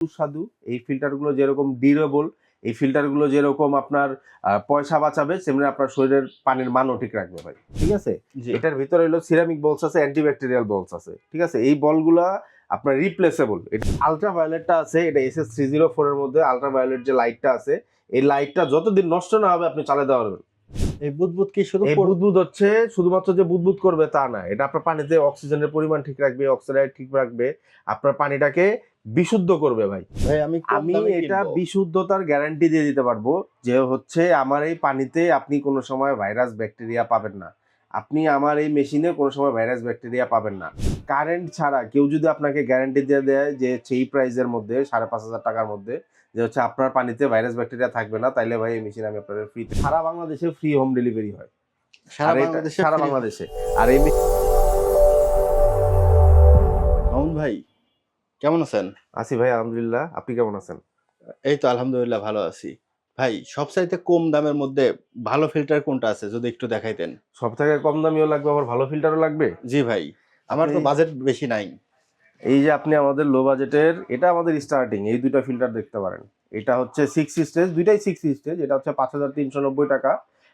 সুস্বাদু এই ফিল্টারগুলো যেরকম ডিউরেবল, এই ফিল্টারগুলো যেরকম আপনার পয়সা বাঁচাবে, তেমনি আপনার শরীরের পানির মানও ঠিক রাখবে ভাই। ঠিক আছে, এটার ভিতরে হলো সিরামিক বলস আছে, অ্যান্টিব্যাকটেরিয়াল বলস আছে। ঠিক আছে, এই বলগুলা আপনার রিপ্লেসেবল। এটা আলট্রাভায়োলেটটা আছে, এটা SS304 এর মধ্যে আলট্রাভায়োলেট যে লাইটটা আছে, এই লাইটটা যতদিন নষ্ট না হবে আপনি চালিয়ে দেওয়া পারবেন। এই বুদবুদ কি শুধু এই বুদবুদ হচ্ছে শুধুমাত্র যে বুদবুদ করবে তা না, এটা আপনার পানিতে অক্সিজেনের পরিমাণ ঠিক রাখবে, অক্সাইড ঠিক রাখবে, আপনার পানিটাকে বিশুদ্ধ করবে ভাই। ভাই আমি এটা বিশুদ্ধতার গ্যারান্টি দিয়ে দিতে পারবো যে হচ্ছে আমার এই পানিতে আপনি কোনো সময় ভাইরাস ব্যাকটেরিয়া পাবেন না, আপনি আমার এই মেশিনে কোনো সময় ভাইরাস ব্যাকটেরিয়া পাবেন না। কারেন্ট ছাড়া কেউ যদি আপনাকে গ্যারান্টি দিয়ে দেয় যে সেই প্রাইসের মধ্যে 5,500 টাকার মধ্যে যে হচ্ছে আপনার পানিতে ভাইরাস ব্যাকটেরিয়া থাকবে না, তাইলে ভাই এই মেশিন আমি আপনাদের ফ্রিতে, সারা বাংলাদেশে ফ্রি হোম ডেলিভারি হয়, সারা বাংলাদেশে। আর এই মামুন ভাই কেমন আছেন? আছি ভাই আলহামদুলিল্লাহ, আপনি কেমন আছেন? এই তো আলহামদুলিল্লাহ ভালো আছি। ভাই সবচাইতে কম দামের মধ্যে ভালো ফিল্টার কোনটা আছে যদি একটু দেখাইতেন। সব থেকে কম দামিও লাগবে, আবার ভালো ফিল্টারও লাগবে। জি ভাই, আমার তো বাজেট বেশি নাই। এই যে আপনি আমাদের লো বাজেটের, এটা আমাদের স্টার্টিং, এই দুইটা ফিল্টার দেখতে পারেন। এটা হচ্ছে 6 স্টেজ, দুইটাই 6 স্টেজ। এটা হচ্ছে 5,390 টাকা,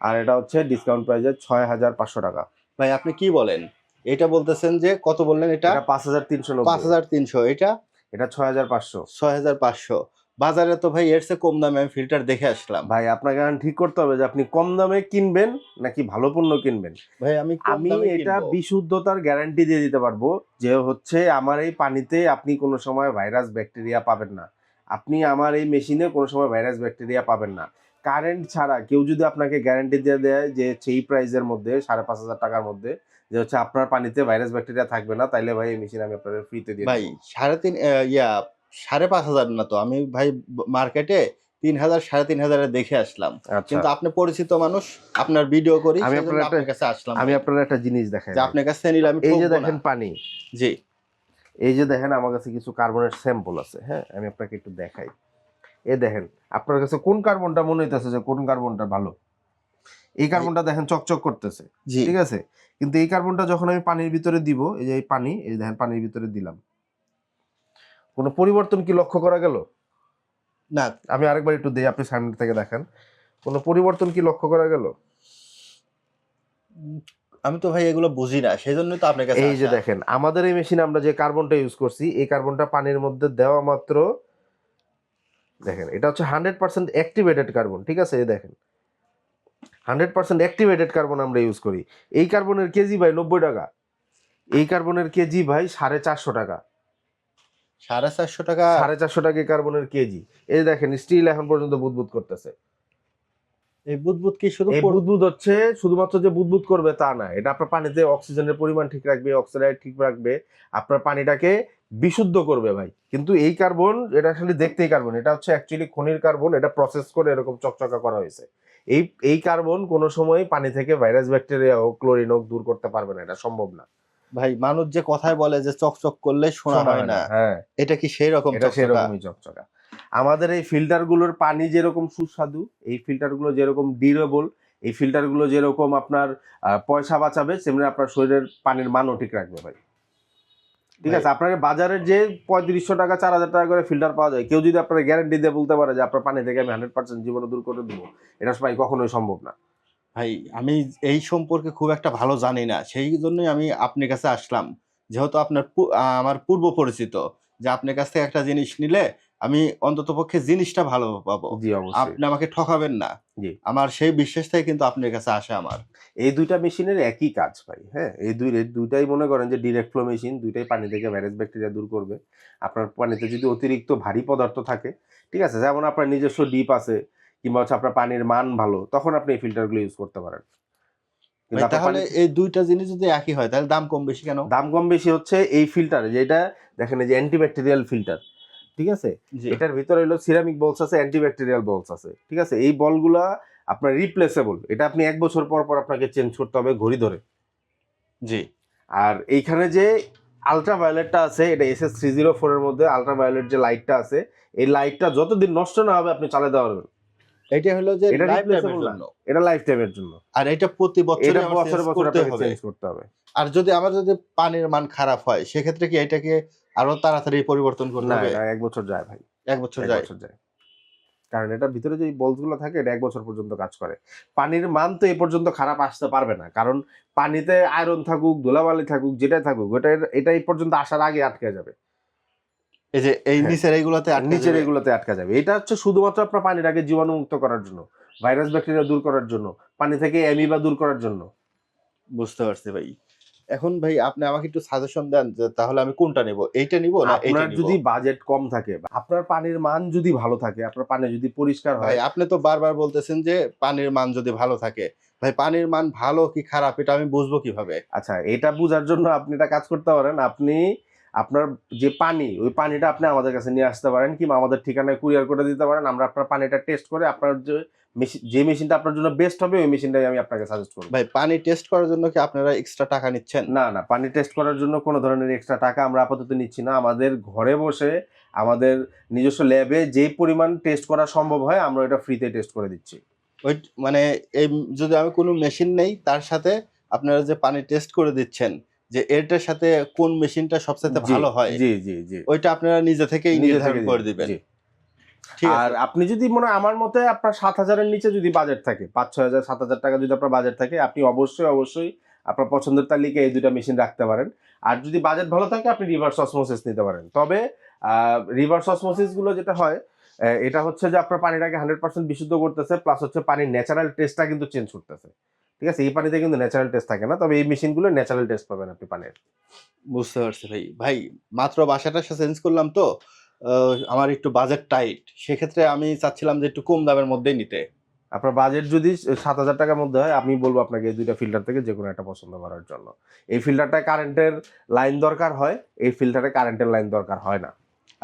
আর এটা হচ্ছে ডিসকাউন্ট প্রাইসে 6,500 টাকা। ভাই আপনি কি বলেন? এটা বলতেছেন যে কত বললেন? এটা 5,390। 5,300। এটা 6,500। 6,500। বাজারে তো ভাই এর চেয়ে কম দামে আমি ফিল্টার দেখে আসলাম। ভাই আপনাকে এখন ঠিক করতে হবে যে আপনি কম দামে কিনবেন নাকি ভালো পণ্য কিনবেন। ভাই আমি এটা বিশুদ্ধতার গ্যারান্টি দিয়ে দিতে পারবো যে হচ্ছে আমার এই পানিতে আপনি কোনো সময় ভাইরাস ব্যাকটেরিয়া পাবেন না, আপনি আমার এই মেশিনে কোনো সময় ভাইরাস ব্যাকটেরিয়া পাবেন না। কারেন্ট ছাড়া কেউ যদি আপনাকে গ্যারান্টি দিয়ে দেয় যে সেই প্রাইসের মধ্যে 5,500 টাকার মধ্যে যে হচ্ছে আপনার পানিতে ভাইরাস ব্যাকটেরিয়া থাকবে না, তাইলে ভাই এই মেশিন আমি আপনাদের ফ্রিতে দিয়ে ভাই দেব। 5,500 না তো, আমি ভাই মার্কেটে 3,000 3,500 দেখে আসলাম। কিন্তু আপনি পরিচিত মানুষ, আপনার ভিডিও করি, আমি আপনার কাছে আসলাম। আমি আপনার একটা জিনিস দেখাই যে আপনার কাছে নিলে আমি এই যে দেখেন পানি, জি এই যে দেখেন আমার কাছে কিছু কার্বনের স্যাম্পল আছে। হ্যাঁ, আমি আপনাকে একটু দেখাই। এই দেখেন আপনার কাছে কোন কার্বনটা মনে হইতেছে যে কোন কার্বনটা ভালো? এই কার্বনটা দেখেন চকচক করতেছে, ঠিক আছে? কিন্তু এই কার্বনটা যখন আমি পানির ভিতরে দিব, এই যে এই পানি, এই দেখেন পানির ভিতরে দিলাম, কোনো পরিবর্তন কি লক্ষ্য করা গেল? না। আমি আরেকবার একটু দেই, আপনি সামনে থেকে দেখেন, কোনো পরিবর্তন কি লক্ষ্য করা গেল? আমি তো ভাই এগুলো বুঝি না, সেজন্যই তো আপনার কাছে এই যে দেখেন আমাদের এই মেশিনে আমরা যে কার্বনটা ইউজ করছি, এই কার্বনটা পানির মধ্যে দেওয়া মাত্র দেখেন এটা হচ্ছে 100% অ্যাক্টিভেটেড কার্বন। ঠিক আছে, এই দেখেন 100% অ্যাক্টিভেটেড কার্বন আমরা ইউজ করি। এই কার্বনের কেজি ভাই 90 টাকা, এই কার্বনের কেজি ভাই 450 টাকা। 450 টাকা? 450 টাকা কার্বনের কেজি। এই দেখেন স্টিল এখন পর্যন্ত বুদবুদ করতেছে। এই বুদবুদ কি শুধু এই বুদবুদ হচ্ছে শুধুমাত্র যে বুদবুদ করবে তা না, এটা আপনার পানিতে অক্সিজেনের পরিমাণ ঠিক রাখবে, অক্সাইড ঠিক রাখবে, আপনার পানিটাকে বিশুদ্ধ করবে ভাই। কিন্তু এই কার্বন, এটা আসলে দেখতেই কার্বন, এটা হচ্ছে অ্যাকচুয়ালি খনির কার্বন, এটা প্রসেস করে এরকম চকচকা করা হয়েছে। এই কার্বন কোনো সময় পানি থেকে ভাইরাস ব্যাকটেরিয়া হোক, ক্লোরিন হোক দূর করতে পারবে না, এটা সম্ভব না। ভাই মানুষ যে কথায় বলে যে চকচক করলে সোনা হয় না, হ্যাঁ এটা কি সেই রকম? এটা সেরকমই চকচকা। আমাদের এই ফিল্টারগুলোর পানি যেরকম সুস্বাদু, এই ফিল্টারগুলো যেরকম ডিউরেবল, এই ফিল্টারগুলো যেরকম আপনার পয়সা বাঁচাবে, তেমনি আপনার শরীরের পানির মানও ঠিক রাখবে ভাই। ঠিক আছে, আপনার বাজারের যে 3,500 টাকা 4,000 টাকা করে ফিল্টার পাওয়া যায়, কেউ যদি আপনার গ্যারান্টি দিয়ে বলতে পারে যে আপনার পানি থেকে আমি 100% জীবাণু দূর করে দেবো, এটা ভাই কখনোই সম্ভব না। ভাই আমি এই সম্পর্কে খুব একটা ভালো জানি না, সেই জন্যই আমি আপনার কাছে আসলাম। যেহেতু আপনার আমার পূর্ব পরিচিত, যে আপনার কাছ থেকে একটা জিনিস নিলে আমি অন্তত পক্ষে জিনিসটা ভালো পাবো। জি অবশ্যই, আপনি আমাকে ঠকাবেন না। জি, আমার সেই বিশ্বাস থেকে কিন্তু আপনার কাছে আসে আমার। এই দুইটা মেশিনের একই কাজ ভাই। হ্যাঁ, এই দুইটাই মনে করেন যে ডিরেক্ট ফ্লো মেশিন, দুইটাই পানি থেকে ভাইরাস ব্যাকটেরিয়া দূর করবে। আপনার পানিতে যদি অতিরিক্ত ভারী পদার্থ থাকে, ঠিক আছে, যেমন আপনার নিজস্ব ডিপ আছে কিংবা হচ্ছে আপনার পানির মান ভালো, তখন আপনি এই ফিল্টারগুলো ইউজ করতে পারেন। তাহলে এই দুইটা জিনিস যদি একই হয় তাহলে দাম কম বেশি কেন? দাম কম বেশি হচ্ছে এই ফিল্টার, যেটা দেখেন এই যে অ্যান্টিব্যাকটেরিয়াল ফিল্টার, ঠিক আছে, এটার ভিতরে হলো সিরামিক বলস আছে, অ্যান্টিব্যাকটেরিয়াল বলস আছে। ঠিক আছে, এই বলগুলা আপনার রিপ্লেসেবল, এটা আপনি 1 বছর পর পর আপনাকে চেঞ্জ করতে হবে ঘড়ি ধরে। জি। আর এইখানে যে আলট্রাভায়োলেটটা আছে, এটা SS304 এর মধ্যে আলট্রাভায়োলেট যে লাইটটা আছে, এই লাইটটা যতদিন নষ্ট না হবে আপনি চালিয়ে দেওয়া পারবেন। এটা হলো যে এটা লাইফ টাইমের জন্য, এটা লাইফ টাইমের জন্য। আর এটা প্রতি বছরে বছরে বছরে চেঞ্জ করতে হবে। আর যদি পানির মান খারাপ হয় সেক্ষেত্রে কি এটাকে আরো তাড়াতাড়ি পরিবর্তন করতে না, হবে? এটা ১ বছর যায় ভাই। ১ বছর ১ যায়? বছর যায়। কারণ এটার ভিতরে যে বলস গুলো থাকে এটা ১ বছর পর্যন্ত কাজ করে। পানির মান তো এ পর্যন্ত খারাপ আসতে পারবে না। কারণ পানিতে আয়রন থাকুক, ধুলাবালি থাকুক, যেটাই থাকুক এটা এই পর্যন্ত আসার আগে আটকে যাবে। এই যে এই হ্যাঁ, নিচের এইগুলাতে আটকে নিচের যাবে? এগুলোতে আটকা যাবে। এটা হচ্ছে শুধুমাত্র আপনার পানিটাকে জীবাণুমুক্ত করার জন্য, ভাইরাস ব্যাকটেরিয়া দূর করার জন্য, পানি থেকে অ্যামিবা দূর করার জন্য। বুঝতে পারছি ভাই। এখন ভাই আপনি আমাকে একটু সাজেশন দেন যে তাহলে আমি কোনটা নিবো? এইটা নিবো না এইটা আপনার নিবো? যদি বাজেট কম থাকে, আপনার পানির মান যদি ভালো থাকে, আপনার পানি যদি পরিষ্কার ভাই হয়। আপনি তো বারবার বলতেছেন যে পানির মান যদি ভালো থাকে। ভাই পানির মান ভালো কি খারাপ এটা আমি বুঝবো কিভাবে? আচ্ছা, এটা বুঝার জন্য আপনি একটা কাজ করতে পারেন। আপনি আপনার যে পানি, ওই পানিটা আপনি আমাদের কাছে নিয়ে আসতে পারেন কিংবা আমাদের ঠিকানায় কুরিয়ার করে দিতে পারেন। আমরা আপনার পানিটা টেস্ট করে আপনার যে মেশিনটা আপনার জন্য বেস্ট হবে ওই মেশিনটাই আমি আপনাকে সাজেস্ট করব। ভাই পানি টেস্ট করার জন্য কি আপনারা এক্সট্রা টাকা নিচ্ছেন? না, না, পানি টেস্ট করার জন্য কোনো ধরনের এক্সট্রা টাকা আমরা আপাতত নিচ্ছি না। আমাদের ঘরে বসে আমাদের নিজস্ব ল্যাবে যেই পরিমাণ টেস্ট করা সম্ভব হয় আমরা এটা ফ্রিতে টেস্ট করে দিচ্ছি। ওই মানে এই যদি আমি কোনো মেশিন নেই তার সাথে আপনারা যে পানি টেস্ট করে দিচ্ছেন যে এটার সাথে কোন মেশিনটা সবচাইতে জি, ভালো হয় জি, জি, জি। ওইটা আপনারা নিজে থেকেই নিজে নির্ধারণ থেকে করে দিবেন। দিবেন। জি। ঠিক আর আছে? আপনি যদি আমার মতে আপনার ৭,০০০ এর নিচে যদি বাজেট থাকে, ৫-৬,০০০, ৭,০০০ টাকা যদি আপনার বাজেট থাকে, আপনি অবশ্যই আপনার পছন্দের তালিকায় এই ২ টা মেশিন রাখতে পারেন। আর যদি বাজেট ভালো থাকে আপনি রিভার্স অসমোসিস নিতে পারেন। তবে রিভার্স অসমোসিস গুলো যেটা হয়, এটা হচ্ছে যে আপনার পানিটাকে 100% বিশুদ্ধ করতেছে, প্লাস হচ্ছে পানির ন্যাচারাল টেস্টটা কিন্তু চেঞ্জ করতেছে। ঠিক আছে? এই পানিতে কিন্তু ন্যাচারাল টেস্ট থাকে না। তবে এই মেশিনগুলো ন্যাচারাল টেস্ট পাবেন আপনি পানির। বুঝতে পারছি ভাই। ভাই মাত্র বাসাটা চেঞ্জ করলাম তো আ আমার একটু বাজেট টাইট। সেক্ষেত্রে আমি চাচ্ছিলাম যে একটু কম দামের মধ্যেই নিতে। আপনার বাজেট যদি ৭,০০০ টাকার মধ্যে হয়, আমি বলব আপনাকে এই ২ টা ফিল্টার থেকে যেকোনো একটা পছন্দ করার জন্য। এই ফিল্টারটায় কারেন্টের লাইন দরকার হয়, এই ফিল্টারে কারেন্টের লাইন দরকার হয় না।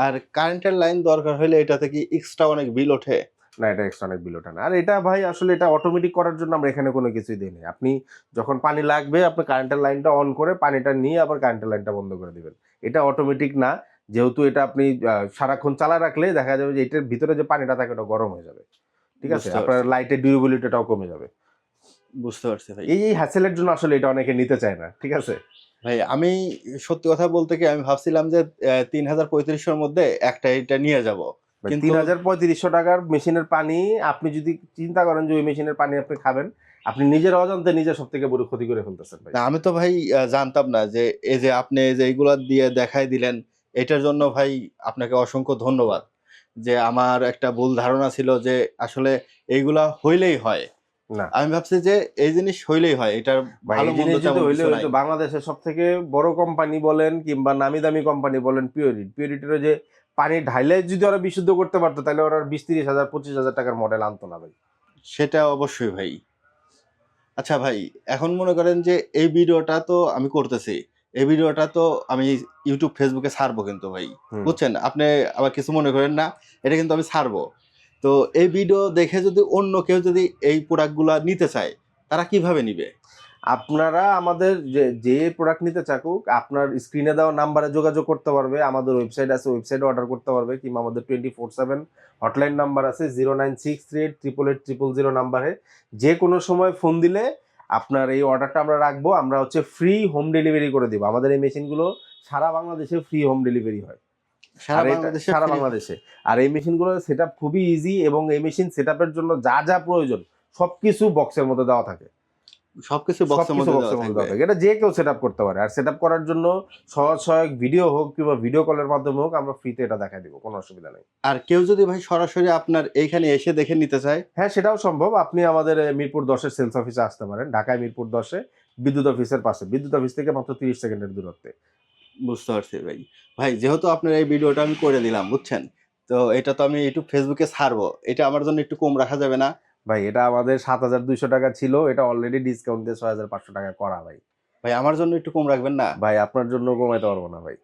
আর কারেন্টের লাইন দরকার হইলে এটাতে কি এক্সট্রা অনেক বিল ওঠে? না, এটা এক্সট্রা অনেক বিল ওঠে না। আর এটা ভাই আসলে এটা অটোমেটিক করার জন্য আমরা এখানে কোনো কিছুই দেই নাই। আপনি যখন পানি লাগবে আপনি কারেন্টের লাইনটা অন করে পানিটা নিয়ে আবার কারেন্টের লাইনটা বন্ধ করে দিবেন। এটা অটোমেটিক না। যেহেতু এটা আপনি সারাক্ষণ চালায় রাখলে দেখা যাবে যে এটার ভিতরে যে পানিটা থাকে ওটা গরম হয়ে যাবে। ঠিক আছে? বুঝতে আপনার পারছি। লাইটের ডিউরেবিলিটিটাও কমে যাবে। বুঝতে পারছি ভাই। এই হ্যাসেল এর জন্য আসলে এটা অনেকে নিতে চায় না। ঠিক আছে? ভাই আমি সত্যি কথা বলতে কি আমি ভাবছিলাম যে ৩,০০০-৩৫০০ র মধ্যে একটা এটা নিয়ে যাবো। ভাই কিন্তু ৩,০০০-৩৫০০ টাকার মেশিনের পানি আপনি যদি চিন্তা করেন যে ওই মেশিনের পানি আপনি খাবেন, আপনি নিজের অজান্তে নিজে সবথেকে বড় ক্ষতি করে ফেলতেছেন ভাই। না আমি তো ভাই জানতাম না যে এই যে আপনি এই যে এইগুলা দিয়ে দেখায় দিলেন, এটার জন্য ভাই আপনাকে অসংখ্য ধন্যবাদ। যে আমার একটা ভুল ধারণা ছিল যে আসলে এইগুলা হইলেই হয়। না। আমি ভাবছি যে এই জিনিস হইলেই হয়। এটার ভাই ভালো এই মন্দ জিনিস যদি তেমন হইলে কিছু নাই। হইতো বাংলাদেশের সবথেকে বড় কোম্পানি বলেন কিংবা নামি দামি কোম্পানি বলেন পিওরিট। পিওরিটির যে পানি ঢাইলে যদি ওরা বিশুদ্ধ করতে পারতো তাহলে ওরা ২০-৩০ হাজার ২৫,০০০ টাকার মডেল আনতো না ভাই। সেটা অবশ্যই ভাই। আচ্ছা ভাই, এখন মনে করেন যে এই ভিডিওটা তো আমি করতেছি। এই ভিডিওটা তো আমি YouTube, Facebook এ ছাড়বো কিন্তু ভাই। হুম। বুঝছেন? আপনি আবার কিছু মনে করেন না। এটা কিন্তু আমি ছাড়বো। তো এই ভিডিও দেখে যদি অন্য কেউ যদি এই প্রোডাক্ট গুলা নিতে চায়, তারা কিভাবে নিবে? আপনারা আমাদের যে প্রোডাক্ট নিতে চাকুক আপনার স্ক্রিনে দেওয়া নাম্বারে যোগাযোগ করতে পারবে। আমাদের ওয়েবসাইট আছে, ওয়েবসাইটে অর্ডার করতে পারবে কিংবা আমাদের 24/7 হটলাইন নাম্বার আছে 09638880000 নাম্বারে। যে কোনো সময় ফোন দিলে আপনার এই অর্ডারটা আমরা রাখবো। আমরা হচ্ছে ফ্রি হোম ডেলিভারি করে দিব। আমাদের এই মেশিনগুলো সারা বাংলাদেশে ফ্রি হোম ডেলিভারি হয়। সারা আর এটা বাংলাদেশে সারা ফ্রি বাংলাদেশে। আর এই মেশিনগুলোর সেটআপ খুবই ইজি এবং এই মেশিন সেটআপের জন্য যা প্রয়োজন সবকিছু বক্সের মধ্যে দেওয়া থাকে। সবকিছু বক্সের সবকিছু মধ্যে দেওয়া বক্সের মধ্যে থাকবে। দেওয়া থাকে। এটা যে কেউ সেটআপ করতে পারে। আর সেটআপ করার জন্য সহজ সহায়ক ভিডিও হোক কিংবা ভিডিও কলের মাধ্যমে হোক আমরা ফ্রিতে এটা দেখায় দিব। কোনো অসুবিধা নেই। আর কেউ যদি ভাই সরাসরি আপনার এইখানে এসে দেখে নিতে চায়? হ্যাঁ, সেটাও সম্ভব। আপনি আমাদের মিরপুর ১০ এর সেলস অফিসে আসতে পারেন। ঢাকায় মিরপুর ১০ এ বিদ্যুৎ অফিসের পাশে। বিদ্যুৎ অফিস থেকে মাত্র ৩০ সেকেন্ডের দূরত্বে। বুঝতে পারছি ভাই। ভাই যেহেতু আপনার এই ভিডিওটা আমি করে দিলাম, বুঝছেন? তো এটা তো আমি YouTube, Facebook এ ছাড়বো। এটা আমার জন্য একটু কম রাখা যাবে না? ভাই এটা আমাদের ৳৭,২০০ টাকা ছিল। এটা অলরেডি ডিসকাউন্ট দিয়ে ৳৬,৫০০ টাকা করা ভাই। ভাই আমার জন্য একটু কম রাখবেন না? ভাই আপনার জন্য কমাইতে পারব না ভাই।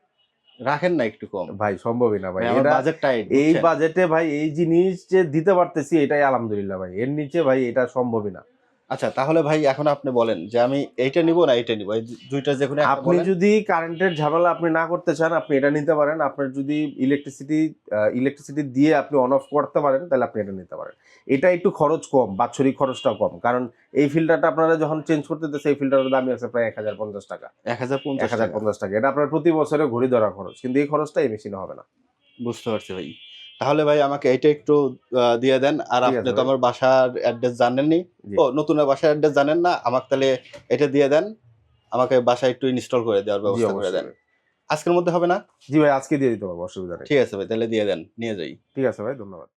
রাখেন না একটু কম। ভাই সম্ভবই না ভাই। ভাই আমার এটা বাজেট টাইট, এই বুঝছেন? বাজেটে ভাই এই জিনিস যে দিতে পারতেছি এটাই আলহামদুলিল্লাহ ভাই। এর নিচে ভাই এটা সম্ভবই না। আচ্ছা তাহলে ভাই এখন আপনি বলেন যে আমি এইটা নিব না এইটা নিব, এই দুইটা যে কোনো একটা আপনি বলেন। যদি কারেন্টের ঝামেলা আপনি না করতে চান, আপনি এটা নিতে পারেন। আপনার যদি ইলেকট্রিসিটি দিয়ে আপনি অন অফ করতে পারেন, তাহলে আপনি এটা নিতে পারেন। এটা একটু খরচ কম, বাৎসরিক খরচটাও কম, কারণ এই ফিল্টারটা আপনারা যখন চেঞ্জ করতে দিতেছে, এই ফিল্টারের দামই আছে প্রায় 1050 টাকা। 1050 টাকা। 1050 টাকা, এটা আপনার প্রতি বছরে ঘড়ি ধরা খরচ, কিন্তু এই খরচটা এই মেশিনে হবে না। বুঝতে পারছি ভাই। তাহলে ভাই আমাকে এইটা একটু দিয়ে দেন। আর ঠিক আপনি আছে তো ভাই। আমার বাসার অ্যাড্রেস জানেননি। জি, ও নতুনের বাসার অ্যাড্রেস জানেন না। আমাকে তাহলে এটা দিয়ে দেন। আমাকে বাসায় একটু ইনস্টল করে দেওয়ার জি ব্যবস্থা করে অবশ্যই দেন। ভাই। আজকের মধ্যে হবে না? জি ভাই, আজকে দিয়ে দিতে পারবো, অসুবিধা নেই। ঠিক আছে ভাই, তাহলে দিয়ে দেন। নিয়ে যাই। ঠিক আছে ভাই, ধন্যবাদ।